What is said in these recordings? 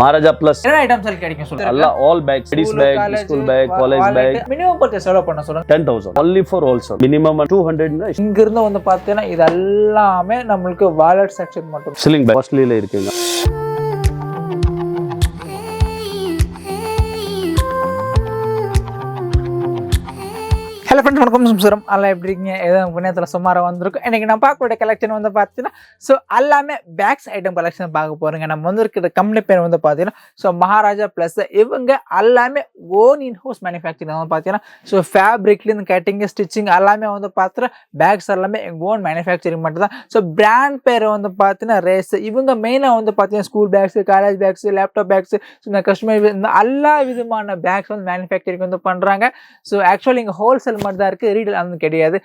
Maharaja plus. என்ன items எல்லாம் கிடைக்கும் சொல்லுங்க. Alla all bags, ladies bag, school bag, college bag. Minimum purchase எவ்வளவு பண்ண சொல்லுங்க. 10,000 only for wholesale. Minimum 200. இங்க இருந்து வந்து பார்த்தீங்கன்னா இது எல்லாமே நம்மளுக்கு வாலெட் செக்ஷன் மட்டும். Selling bag costly-ல இருக்குங்க. ஹலோ ஃப்ரெண்ட்ஸ், வணக்கம். சும்சரம் எல்லாம் எப்படி இருக்கீங்க? ஏதோ புண்ணியத்தில் சுமாராக வந்திருக்கும். இன்றைக்கி நான் பார்க்கக்கூடிய கலெக்ஷன் வந்து பார்த்தீங்கன்னா எல்லாமே பேக்ஸ் ஐட்டம் கலெக்ஷன் பார்க்க போகிறேங்க. நம்ம வந்து இருக்கிற கம்பெனி பேர் வந்து பார்த்தீங்கன்னா மகாராஜா ப்ளஸ். இவங்க எல்லாமே ஓன் இன்ஹவுஸ் மேனுஃபேக்சரிங் வந்து பார்த்தீங்கன்னா ஃபேப்ரிக்லேருந்து கட்டிங்கு ஸ்டிச்சிங் எல்லாமே வந்து பார்த்தீங்கன்னா பேக்ஸ் எல்லாமே எங்கள் ஓன் மேனுஃபேக்சரிங் மட்டும் தான். பிராண்ட் பேர் வந்து பார்த்தீங்கன்னா ரேஸ். இவங்க மெயினாக வந்து பார்த்தீங்கன்னா school bags, college bags, laptop bags, இந்த கஸ்டமர் இந்த எல்லா விதமான பேக்ஸ் வந்து மேனுஃபேக்சரிங் வந்து பண்ணுறாங்க. ஆக்சுவலி இங்கே ஹோல்சேல் மட்டும் தான் இருக்குது, ரீடெயில் வந்து கிடையாது.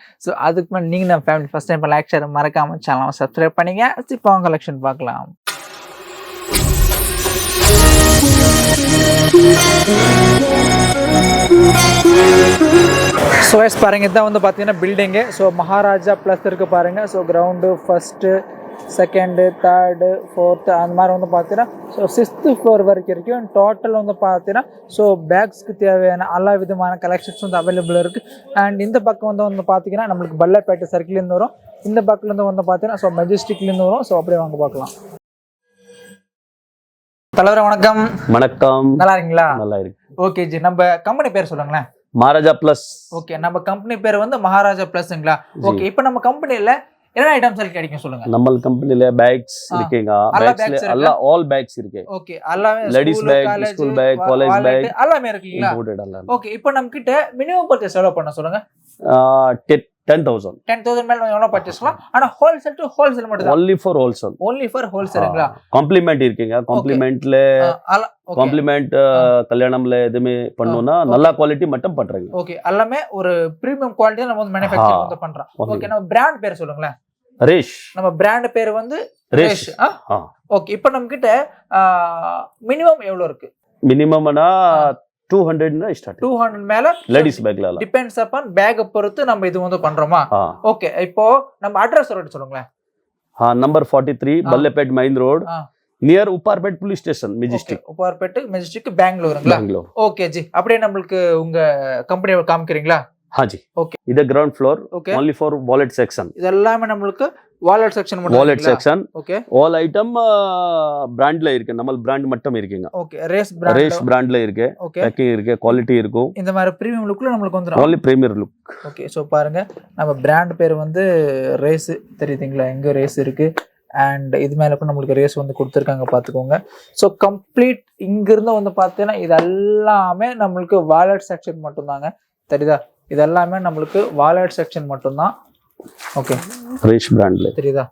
அதுக்கு மேலே நீங்கள் நம்ம family first time like share மறக்காம சேனலை சப்ஸ்கிரைப் பண்ணிங்க. இப்போ கலெக்ஷன் பார்க்கலாம். பாருங்க, இதான் வந்து பார்த்தீங்கன்னா பில்டிங்கு. மகாராஜா ப்ளஸ் இருக்கு பாருங்க. Ground first, second, third, fourth அந்த மாதிரி வந்து பார்த்தீங்கன்னா 6th floor வரைக்கும் இருக்கும். டோட்டல் வந்து பார்த்தீங்கன்னா பேக்ஸ்க்கு தேவையான எல்லா விதமான கலெக்ஷன்ஸ் வந்து அவைலபிள் இருக்குது. அண்ட் இந்த பக்கம் வந்து பார்த்தீங்கன்னா நம்மளுக்கு பல்லப்பேட்டை சர்க்கிள்லேருந்து வரும். இந்த பக்கத்துலேருந்து வந்து பார்த்தீங்கன்னா மெஜஸ்டிக்லேருந்து வரும். அப்படியே வாங்க பார்க்கலாம். தலைவர் வணக்கம். வணக்கம். நல்லா இருக்கீங்களா? நல்லா இருக்கு. ஓகே ஜி, நம்ம கம்பெனி பேர் சொல்லுங்களேன். மகாராஜா பிளஸ். ஓகே, நம்ம கம்பெனி பேர் வந்து மகாராஜா பிளஸ்ங்களா? ஓகே, இப்போ நம்ம கம்பெனியில் என்ன ஐட்டம்ஸ் எல்லாம் கிடைக்கும் சொல்லுங்க. நம்ம கம்பெனில பேக்ஸ் இருக்குங்க. பேக்ஸ்ல எல்லாம் ஆல் பேக்ஸ் இருக்கு. ஓகே, எல்லாமே ladies bag, school bag, college bag எல்லாமே இருக்குங்களா? ஓகே, இப்போ நம்ம கிட்ட மினிமம் பர்ச்சேஸ் எவ்வளவு பண்ண சொல்லுங்க. 10,000 மேல எவ்வளவு பர்ச்சேஸ்லாம். ஆனா ஹோல்சேல் டு ஹோல்சேல் மட்டும் தான். only for wholesale. only for wholesalerங்களா? காம்ப்ளிமெண்ட் இருக்குங்க. காம்ப்ளிமெண்ட்ல காம்ப்ளிமெண்ட் கல்யாணம்ல எதுமே பண்ணனும்னா நல்ல குவாலிட்டி மட்டும் பண்றீங்க. ஓகே, எல்லாமே ஒரு பிரீமியம் குவாலிட்டில நம்ம வந்து மேனுஃபேக்சரிங் வந்து பண்றோம். ஓகே, நம்ம பிராண்ட் பேர் சொல்லுங்க. ரேஷ். நம்ம பிராண்ட் பேர் வந்து ரேஷ். ஓகே, இப்போ நம்ம கிட்ட மினிமம் எவ்வளவு இருக்கு? மினிமம்னா 200 ஸ்டார்ட். 200 மேல லேடிஸ் பேக்ல டிபெண்ட்ஸ் அபான் பேக் பொறுத்து நம்ம இது வந்து பண்றோமா? ஓகே, இப்போ நம்ம அட்ரஸ் சொல்லுங்க. Number 43 Balepet main road near Opp police station Majestic. Opp Majestic Bangloreங்களா? Bangalore. Okay G, அப்படியே நமக்கு உங்க கம்பெனி காமிக்கிறீங்களா? हाँ जी. ओके, இது ground floor. Okay. Only for wallet section. இதெல்லாம் நமக்கு wallet section மட்டும். Wallet section. Okay. All item brandல இருக்கு. நம்ம brand மட்டும் இருக்குங்க. Okay, race brandல இருக்கு. Packing இருக்கு, quality இருக்கும். இந்த மாதிரி பிரீமியம் லுக்ல நமக்கு வந்துரும். Only premier look. Okay, பாருங்க, நம்ம brand பேர் வந்து ரேஸ் தெரியுதுங்களா? எங்க ரேஸ் இருக்கு. அண்ட் இது மேலே கூட நம்மளுக்கு ரேஸ் வந்து கொடுத்துருக்காங்க, பார்த்துக்கோங்க. கம்ப்ளீட் இங்கிருந்து வந்து பார்த்தீங்கன்னா இது எல்லாமே நம்மளுக்கு வாலெட் செக்ஷன் மட்டும்தாங்க, தெரியுதா? இது எல்லாமே நம்மளுக்கு வாலெட் செக்ஷன் மட்டும்தான். ஓகே, ரேஸ் பிராண்ட்ல தெரியுதா?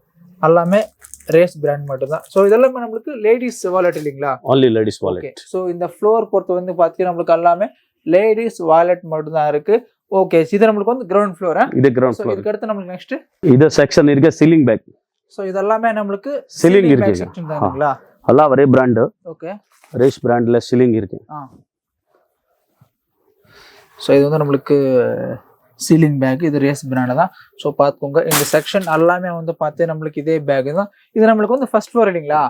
எல்லாமே ரேஸ் பிராண்ட் மட்டும்தான். இதெல்லாமே நம்மளுக்கு லேடிஸ் வாலெட் இல்லைங்களா? only ladies wallet. இந்த ஃப்ளோர் பொறுத்து வந்து பார்த்தீங்கன்னா நம்மளுக்கு எல்லாமே லேடிஸ் வாலெட் மட்டும்தான் இருக்கு. ஓகே, இது நம்மளுக்கு வந்து கிரவுண்ட் ஃப்ளோர். இது கிரவுண்ட் ஃப்ளோர். இதுக்கு அடுத்து நம்மளுக்கு நெக்ஸ்ட் இது செக்ஷன் இருக்கு, சீலிங் பேக். இதெல்லாமே நம்மளுக்கு சீலிங் இருக்கு செக்ஷன் தானுங்களா? எல்லாம் ஒரே பிராண்ட். ஓகே, ரேஸ் பிராண்ட்ல சீலிங் இருக்கு. இது வந்து நம்மளுக்கு சீலிங் பேக். இது ரேஸ் பிராண்ட் தான். பார்த்துக்கோங்க, இந்த செக்ஷன் எல்லாமே வந்து பார்த்து நம்மளுக்கு இதே பேக் தான். இது நம்மளுக்கு வந்து ஃபர்ஸ்ட் ஃப்ளோர் இல்லைங்களா?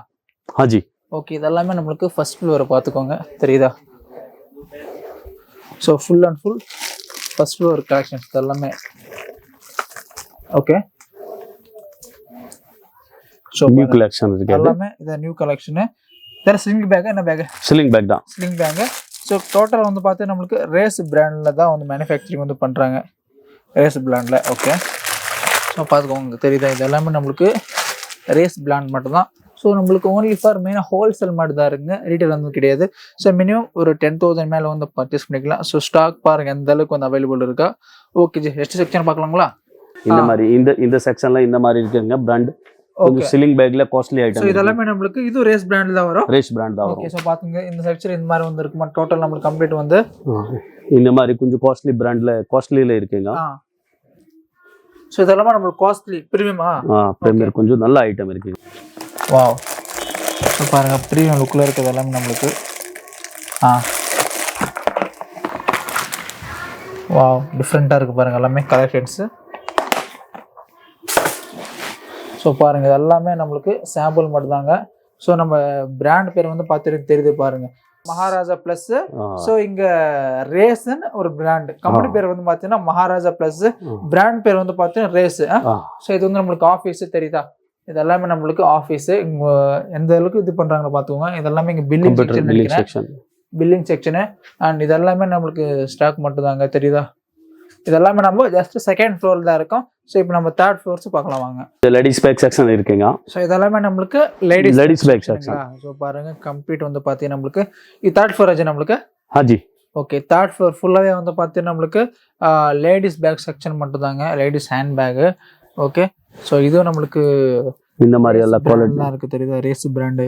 ஹாஜி. ஓகே, இதெல்லாமே நம்மளுக்கு ஃபர்ஸ்ட் ஃப்ளோரை பார்த்துக்கோங்க, தெரியுதா? Full and full first floor collections எல்லாமே. ஓகே, நியூ கலெக்ஷன் இருக்கு எல்லாமே. இது நியூ கலெக்ஷன். வேற ஸ்லிங் பேக். என்ன பேக்? ஸ்லிங் பேக் தான். Sling bag. டோட்டல் வந்து பார்த்து நம்மளுக்கு ரேஸ் பிராண்டில் தான் வந்து மேனுஃபேக்சரிங் வந்து பண்ணுறாங்க, ரேஸ் பிராண்டில். ஓகே, பார்த்துக்கோங்க, தெரியுதா? இது எல்லாமே நம்மளுக்கு ரேஸ் பிராண்ட் மட்டும் தான். நம்மளுக்கு ஓன்லி ஃபார் மெயினாக ஹோல்சேல் மட்டும் தான் இருக்குங்க, ரீட்டைல் வந்து கிடையாது. மினிமம் ஒரு 10,000 மேலே வந்து பர்ச்சேஸ் பண்ணிக்கலாம். ஸ்டாக் பாருங்கள் எந்த அளவுக்கு வந்து அவைலபிள் இருக்கா. ஓகே ஜி, நெக்ஸ்ட் செக்ஷன் பார்க்கலாங்களா? இந்த மாதிரி இந்த செக்ஷன்ல இந்த மாதிரி இருக்குங்க பிராண்ட். ஓகே, சீலிங் பேக்ல காஸ்ட்லி ஐட்டம். இதெல்லாம் நம்மளுக்கு இது ரேஸ் பிராண்ட் தான் வரும். ரேஸ் பிராண்ட் தான் வரும். ஓகே, பாத்துங்க, இந்த செக்ஷன் இந்த மாதிரி வந்து இருக்குமா? டோட்டல் நம்மளுக்கு கம்ப்ளீட் வந்து இந்த மாதிரி கொஞ்சம் காஸ்ட்லி பிராண்ட்ல காஸ்ட்லில இருக்குங்க. இதெல்லாம் நம்மளுக்கு காஸ்ட்லி பிரீமியமா? பிரீமியம் கொஞ்சம் நல்ல ஐட்டம் இருக்கு. வாவ், பாருங்க, பிரீமியம் லுக்ல இருக்குது எல்லாமே நம்மளுக்கு. வாவ், டிஃப்ரெண்டா இருக்கு பாருங்க எல்லாமே கலெக்ஷன்ஸ். பாருங்க, இது எல்லாமே நம்மளுக்கு சாம்பிள் மட்டும் தாங்க. ஸோ நம்ம பிராண்ட் பேர் வந்து பார்த்துட்டு தெரியுது பாருங்க, மகாராஜா பிளஸ். ஸோ இங்க ரேஸ்ன்னு ஒரு பிராண்ட், கம்பெனி பேர் வந்து பார்த்தீங்கன்னா மகாராஜா பிளஸ், பிராண்ட் பேர் வந்து பார்த்தீங்கன்னா ரேஸ். ஸோ இது வந்து நம்மளுக்கு ஆஃபீஸ் தெரியுதா, இதெல்லாமே நம்மளுக்கு ஆஃபீஸ். இங்க எந்த அளவுக்கு இது பண்றாங்கன்னு பார்த்துக்கோங்க. இதெல்லாமே இங்க பில்லிங் செக்ஷனு. அண்ட் இதெல்லாமே நம்மளுக்கு ஸ்டாக் மட்டும் தாங்க தெரியுதா. இதெல்லாமே நம்ம ஜஸ்ட் செகண்ட் ஃப்ளோர் தான் இருக்கும். ஸோ இப்போ நம்ம தேர்ட் ஃப்ளோர்ஸ் பார்க்கலாம் வாங்க. லேடிஸ் பேக் செக்ஷன் இருக்குங்க. ஸோ இதெல்லாமே நம்மளுக்கு லேடிஸ் பேக் செக்ஷன். ஸோ பாருங்க கம்ப்ளீட் வந்து பார்த்தீங்கன்னா நம்மளுக்கு இது தேர்ட் ஃப்ளோர் ஆச்சு நம்மளுக்கு. ஹாஜி ஓகே, தேர்ட் ஃப்ளோர் ஃபுல்லாகவே வந்து பார்த்தீங்கன்னா நம்மளுக்கு லேடிஸ் பேக் செக்ஷன் மட்டும் தாங்க, ladies hand bag. Okay, so இதுவும் நம்மளுக்கு இந்த மாதிரி எல்லாம் குவாலிட்டி தான் இருக்குது தெரியுதா, ரேஸ் பிராண்டு.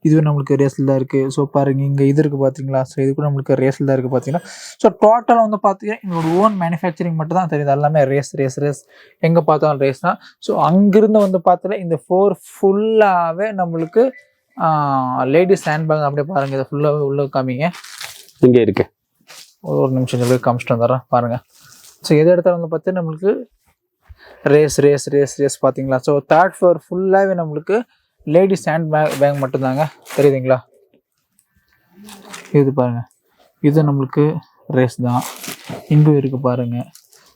இதுவும் நம்மளுக்கு ரேஸில் தான் இருக்குது. ஸோ பாருங்க இங்கே இது இருக்குது பார்த்தீங்களா. ஸோ இது கூட நம்மளுக்கு ரேஸில் தான் இருக்குது பார்த்தீங்கன்னா. ஸோ டோட்டலாக வந்து பார்த்தீங்கன்னா எங்களோட ஓன் மேனுஃபேக்சரிங் மட்டும் தான் தெரியுது. எல்லாமே ரேஸ் எங்கே பார்த்தாலும் ரேஸ் தான். ஸோ அங்கிருந்து வந்து பார்த்தீங்கன்னா இந்த 4 ஃபுல்லாகவே நம்மளுக்கு லேடிஸ் ஹேண்ட் பேக். அப்படியே பாருங்கள், இதை ஃபுல்லாகவே உள்ள காமிங்க. இங்கே இருக்கு, ஒரு நிமிஷம் அப்படியே காமிச்சிட்டு வந்துடுறேன் பாருங்கள். ஸோ எது இடத்துல வந்து பார்த்தீங்கன்னா நம்மளுக்கு ரேஸ் பார்த்தீங்களா. ஸோ தேர்ட் ஃப்ளோர் ஃபுல்லாகவே நம்மளுக்கு லேடிஸ் ஹேண்ட் பேக் மட்டும்தாங்க தெரியுதுங்களா. இது பாருங்க, இது நம்மளுக்கு ரேஸ் தான். இங்கும் இருக்குது பாருங்க.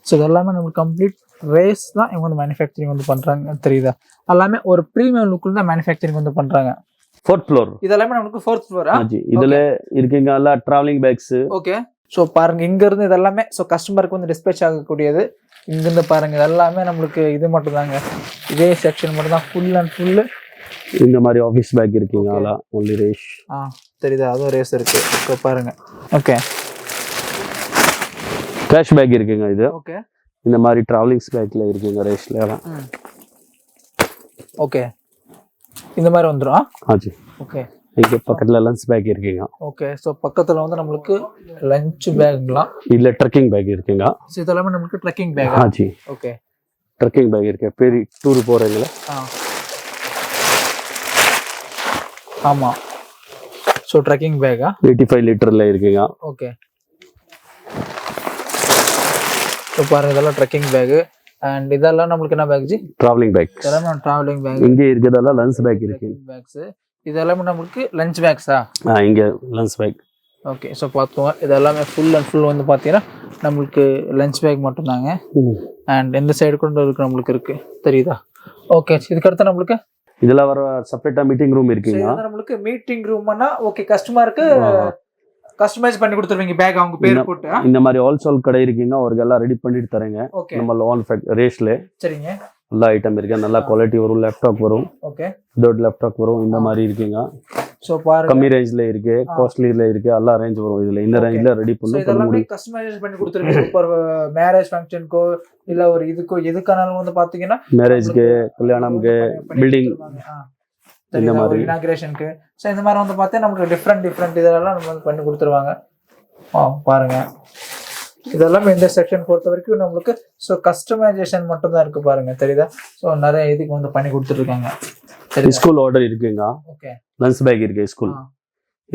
ஸோ இதெல்லாமே நம்மளுக்கு கம்ப்ளீட் ரேஸ் தான் இவங்க வந்து மேனுஃபேக்சரிங் வந்து பண்ணுறாங்க தெரியுதா. எல்லாமே ஒரு ப்ரீமியம் லுக்கில் தான் மேனுஃபேக்சரிங் வந்து பண்ணுறாங்க. 4th ஃப்ளோர் இதெல்லாமே நம்மளுக்கு 4th ஃப்ளோரா. இதுல இருக்குங்க எல்லாம் டிராவலிங் பேக்ஸ். ஓகே, ஸோ பாருங்க இங்க இருந்து இதெல்லாமே ஸோ கஸ்டமருக்கு வந்து டிஸ்பேச் ஆகக்கூடியது. இங்கிருந்து பாருங்க இதெல்லாமே நம்மளுக்கு இது மட்டும் தாங்க, இதே செக்ஷன் மட்டும் தான் ஃபுல் அண்ட் ஃபுல்லு. இந்த மாதிரி ஆஃபீஸ் பேக் இருக்குங்க, அதெல்லாம் ஒன்லி ரேஸ். தெரியுதா, அதுவும் ரேஸ் இருக்கு. ஸோ பாருங்க. ஓகே, கேஷ் பேக் இருக்குங்க இது. ஓகே, இந்த மாதிரி டிராவலிங்ஸ் பேக்ல இருக்குங்க ரேஸ்ல எல்லாம். ஓகே, இந்த மாதிரி வந்துடும். ஆச்சு. ஓகே, இங்க பக்கத்துல லஞ்ச் பேக் இருக்குங்க. ஓகே, ஸோ பக்கத்துல வந்து நம்மளுக்கு லஞ்ச் பேக்லாம் இல்ல ட்ரெக்கிங் பேக் இருக்குங்க. ஸோ இதெல்லாமே நம்மளுக்கு ட்ரெக்கிங் பேக். ஆச்சு. ஓகே, ட்ரெக்கிங் பேக் இருக்கு, பெரிய டூர் போறீங்களா. ஆமா, ஸோ ட்ரெக்கிங் பேக்கா 85 லிட்டர்ல இருக்குங்க. ஓகே, ஸோ பாருங்க இதெல்லாம் ட்ரெக்கிங் பேக். அண்ட் இதெல்லாம் நம்மளுக்கு என்ன பேக் ஜி? Travelling bag. இதெல்லாம் டிராவலிங் பேக். இங்க இருக்கிறதெல்லாம் லஞ்ச் பேக் இருக்கு. பேக்ஸ் இதெல்லாமே நம்மளுக்கு லஞ்ச் பேக்ஸா? இங்க லஞ்ச் பேக். ஓகே, ஸோ பார்த்துக்கோங்க இதெல்லாமே ஃபுல் அண்ட் ஃபுல் வந்து பார்த்தீங்கன்னா நம்மளுக்கு லஞ்ச் பேக் மட்டும்தாங்க. அண்ட் எந்த சைடு கூட இருக்கு நம்மளுக்கு இருக்கு தெரியுதா. ஓகே, இதுக்கடுத்து நம்மளுக்கு இதெல்லாம் வர செப்பரேட்டா மீட்டிங் ரூம் இருக்குங்க. நம்மளுக்கு மீட்டிங் ரூம்னா ஓகே, கஸ்டமருக்கு கஸ்டமைஸ் பண்ணி கொடுத்துருவீங்க பேக் அவங்க பேர் போட்டு. இந்த மாதிரி ஹோல்சேல் கடை இருக்குங்க, அவருக்கு எல்லாம் ரெடி பண்ணிட்டு தரேங்க. நம்ம லோன் ரேஸ்ல. சரிங்க, நல்ல ஐட்டம் இருக்கு, நல்ல குவாலிட்டி வரும், லேப்டாப் வரும். ஓகே, டோட் லேப்டாப் வரும். இந்த மாதிரி இருக்குங்க. சோ பாருங்க கம்மி ரேஞ்ச்ல இருக்கு, காஸ்ட்லில இருக்கு, எல்லா ரேஞ்ச் வரும். இதுல இந்த ரேஞ்ச்ல ரெடி பண்ணி கஸ்டமைஸ் பண்ணி கொடுத்துருவீங்க. இப்போ மேரேஜ் ஃபங்க்ஷனுக்கோ இல்ல ஒரு இதுக்கோ எதுக்கானாலும் வந்து பாத்தீங்கன்னா மேரேஜ்க்கு, கல்யாணம்க்கு, பில்டிங் இந்த மாதிரி இனாகிரேஷனுக்கு. ஸோ இந்த மாதிரி வந்து பார்த்தா நமக்கு டிஃப்ரெண்ட் இதெல்லாம் நம்ம வந்து பண்ணி கொடுத்துருவாங்க. பாருங்க இதெல்லாம் இந்த செக்ஷன் பொறுத்த வரைக்கும் நம்மளுக்கு ஸோ கஸ்டமைசேஷன் மட்டும் தான் இருக்கு பாருங்க தெரியுதா. ஸோ நிறைய இதுக்கு வந்து பண்ணி கொடுத்துருக்காங்க. ஸ்கூல் ஆர்டர் இருக்குங்க. ஓகே, லஞ்ச் பேக் இருக்கு.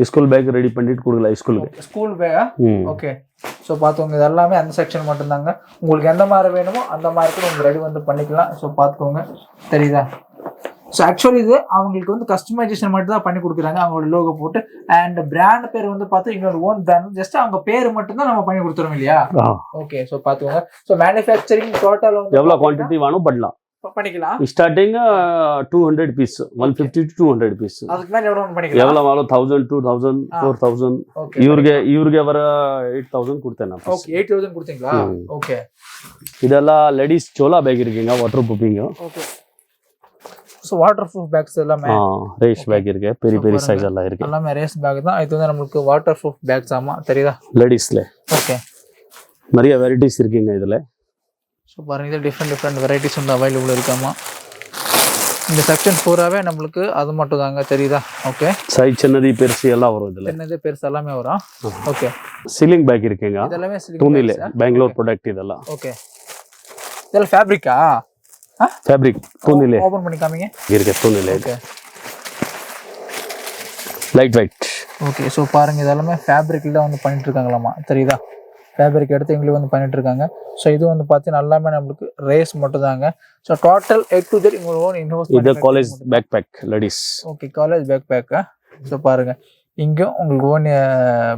ஸ்கூல் பேக் ரெடி பண்ணிட்டு கொடுக்கலாம். ஸ்கூல் பேக்கா? ஓகே, ஸோ பார்த்துக்கோங்க இதெல்லாமே அந்த செக்ஷன் மட்டும் தாங்க. உங்களுக்கு எந்த மாதிரி வேணுமோ அந்த மாதிரி கூட உங்களுக்கு ரெடி வந்து பண்ணிக்கலாம். ஸோ பார்த்துக்கோங்க தெரியுதா. ஸோ ஆக்சுவலி இது அவங்களுக்கு வந்து கஸ்டமைசேஷன் மட்டும் தான் பண்ணி கொடுக்குறாங்க, அவங்களோட லோகோ போட்டு. அண்ட் பிராண்ட் பேர் வந்து பார்த்து எங்களோட ஓன் பிராண்ட், ஜஸ்ட் அவங்க பேர் மட்டும் தான் நம்ம பண்ணி கொடுத்துறோம் இல்லையா. ஓகே, ஸோ பார்த்துக்கோங்க. ஸோ மேனுஃபேக்சரிங் டோட்டல் வந்து எவ்வளோ குவான்டிட்டி வேணும் பண்ணலாம், பண்ணிக்கலாம். Starting 200 piece, 150 to 200 piece. அதுக்கு மேல எவ்வளவு பண்ணிக்கலாம், எவ்வளவு வேணும், 1000 2000 4000. இவருக்கு வர 8000 கொடுத்தேன் நான். ஓகே, 8000 கொடுத்தீங்களா. ஓகே, இதெல்லாம் லேடிஸ் சோலா பேக் இருக்குங்க, water proofing. Okay, so water proof bags எல்லாமே ரேஸ் பேக் இருக்கு, பெரிய சைஸ் எல்லாம் இருக்கு. எல்லாமே ரேஸ் பேக் தான். இது வந்து நம்மளுக்கு வாட்டர் ப்ரூஃப் பேக்ஸ். ஆமா தெரியுதா லேடிஸ்ல. ஓகே, நிறைய வெரைட்டிஸ் இருக்குங்க இதுல. ஸோ பாருங்க இது டிஃப்ரெண்ட் வெரைட்டிஸ் வந்து அவைலபிள் இருக்காமா. இந்த செக்ஷன் பூராவே நம்மளுக்கு அது மட்டும் தாங்க தெரியுதா. ஓகே, சைஸ் சின்னது பெருசு எல்லாம் வரும் இதுல. சின்னது பெருசு எல்லாமே வரும். ஓகே, சீலிங் பேக் இருக்குங்க. இதெல்லாமே துணில பெங்களூர் ப்ராடக்ட் இதெல்லாம். ஓகே, இதெல்லாம் ஃபேப்ரிக்கா? ஃபேப்ரிக் துணில. ஓபன் பண்ணி காமிங்க. இருக்கு துணில. Okay, light weight. Okay, so பாருங்க இதெல்லாமே ஃபேப்ரிக்ல வந்து பண்ணிட்டு இருக்காங்களாமா தெரியுதா. ஃபேப்ரிக் எடுத்து எங்களுக்கு வந்து பண்ணிட்டு இருக்காங்க. ஸோ இது வந்து பார்த்தீங்கன்னா எல்லாமே நம்மளுக்கு ரேஸ் மட்டும் தாங்க. So total A to Z உங்களோட ஓன் இன்ஹவுஸ். இது college bag pack ladies. Okay, college bag பேக்கா. ஸோ பாருங்க இங்கேயும் உங்களுக்கு ஓன்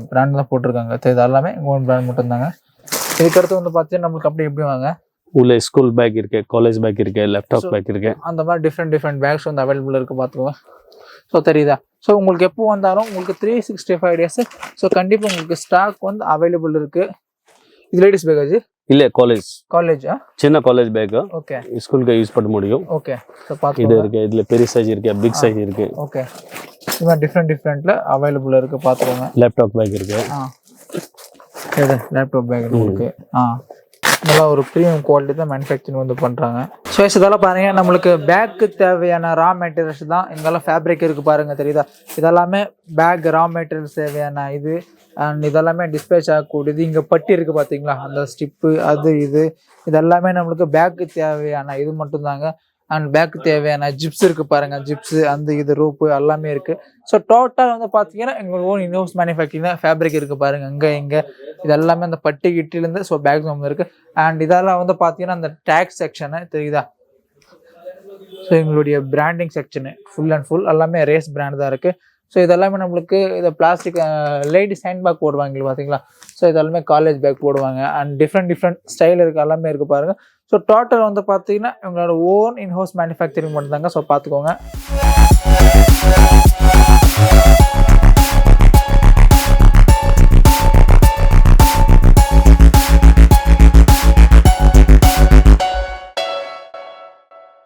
பிராண்ட் தான் போட்டிருக்காங்க. ஸோ இது எல்லாமே ஓன் பிராண்ட் மட்டும் தாங்க. இதுக்கடுத்து வந்து பார்த்தீங்கன்னா நம்மளுக்கு அப்படி எப்படி வாங்க உள்ள ஸ்கூல் பேக் இருக்கு, காலேஜ் பேக் இருக்கு, லேப்டாப் பேக் இருக்கு. அந்த மாதிரி டிஃப்ரெண்ட் பேக்ஸ் வந்து அவைலபிள் இருக்கு பார்த்துக்கோங்க. ஸோ தெரியுதா? ஸோ உங்களுக்கு எப்போ வந்தாலும் உங்களுக்கு 365 டேஸ் ஸோ கண்டிப்பாக உங்களுக்கு ஸ்டாக் வந்து அவைலபிள் இருக்கு. இது லேடிஸ் பேக்காஜ் இல்ல காலேஜா சின்ன காலேஜ் பேக். ஓகே, ஸ்கூலுக்கு யூஸ் பண்ண முடியும். ஓகே. ஸோ பார்த்து இது இருக்கு, இதுல பெரிய சைஸ் இருக்கு, பிக் சைஸ் இருக்கு. ஓகே, இது மாதிரி டிஃப்ரெண்ட்ல அவைலபிள் இருக்கு பார்த்துக்கோங்க. லேப்டாப் பேக் இருக்கு. இது லேப்டாப் பேக் இருக்கு. நல்லா ஒரு ப்ரீமியம் குவாலிட்டி தான் மேனுஃபேக்சரிங் வந்து பண்ணுறாங்க. ஸோ இதெல்லாம் பாருங்கள் நம்மளுக்கு பேக்கு தேவையான ரா மெட்டீரியல்ஸ் தான் இங்கெல்லாம் ஃபேப்ரிக் இருக்குது பாருங்கள் தெரியுதா? இதெல்லாமே பேக் ரா மெட்டீரியல்ஸ் தேவையான இது அண்ட் இதெல்லாமே டிஸ்பேச் ஆகக்கூடியது. இங்கே பட்டி இருக்குது பார்த்தீங்களா, அந்த ஸ்டிப்பு அது இதெல்லாமே நம்மளுக்கு பேக்கு தேவையான இது மட்டும்தாங்க. அண்ட் பேக்கு தேவையான ஜிப்ஸ் இருக்குது பாருங்கள், ஜிப்ஸு அந்த இது ரோப்பு எல்லாமே இருக்குது. ஸோ டோட்டல் வந்து பார்த்தீங்கன்னா எங்களோட ஓன் இன்ஹவுஸ் மேனுஃபேக்சரிங் தான் ஃபேப்ரிக் இருக்குது பாருங்கள். இங்கே இது எல்லாமே அந்த பட்டி கிட்டிலேருந்து ஸோ பேக்ஸ் வந்து இருக்குது. அண்ட் இதெல்லாம் வந்து பார்த்தீங்கன்னா அந்த டேக்ஸ் செக்ஷனு தெரியுதா? ஸோ எங்களுடைய branding section full and full எல்லாமே ரேஸ் பிராண்ட் தான் இருக்குது. ஸோ இதெல்லாமே நம்மளுக்கு இதை பிளாஸ்டிக் லேடிஸ் ஹேண்ட் பேக் போடுவாங்க பார்த்தீங்களா? ஸோ இதெல்லாமே காலேஜ் பேக் போடுவாங்க. அண்ட் டிஃப்ரெண்ட் ஸ்டைல் இருக்குது எல்லாமே இருக்குது பாருங்கள். ஸோ டோட்டல் வந்து பார்த்தீங்கன்னா எங்களோட ஓன் இன்ஹவுஸ் மேனுஃபேக்சரிங் மட்டும்தாங்க. ஸோ பார்த்துக்கோங்க.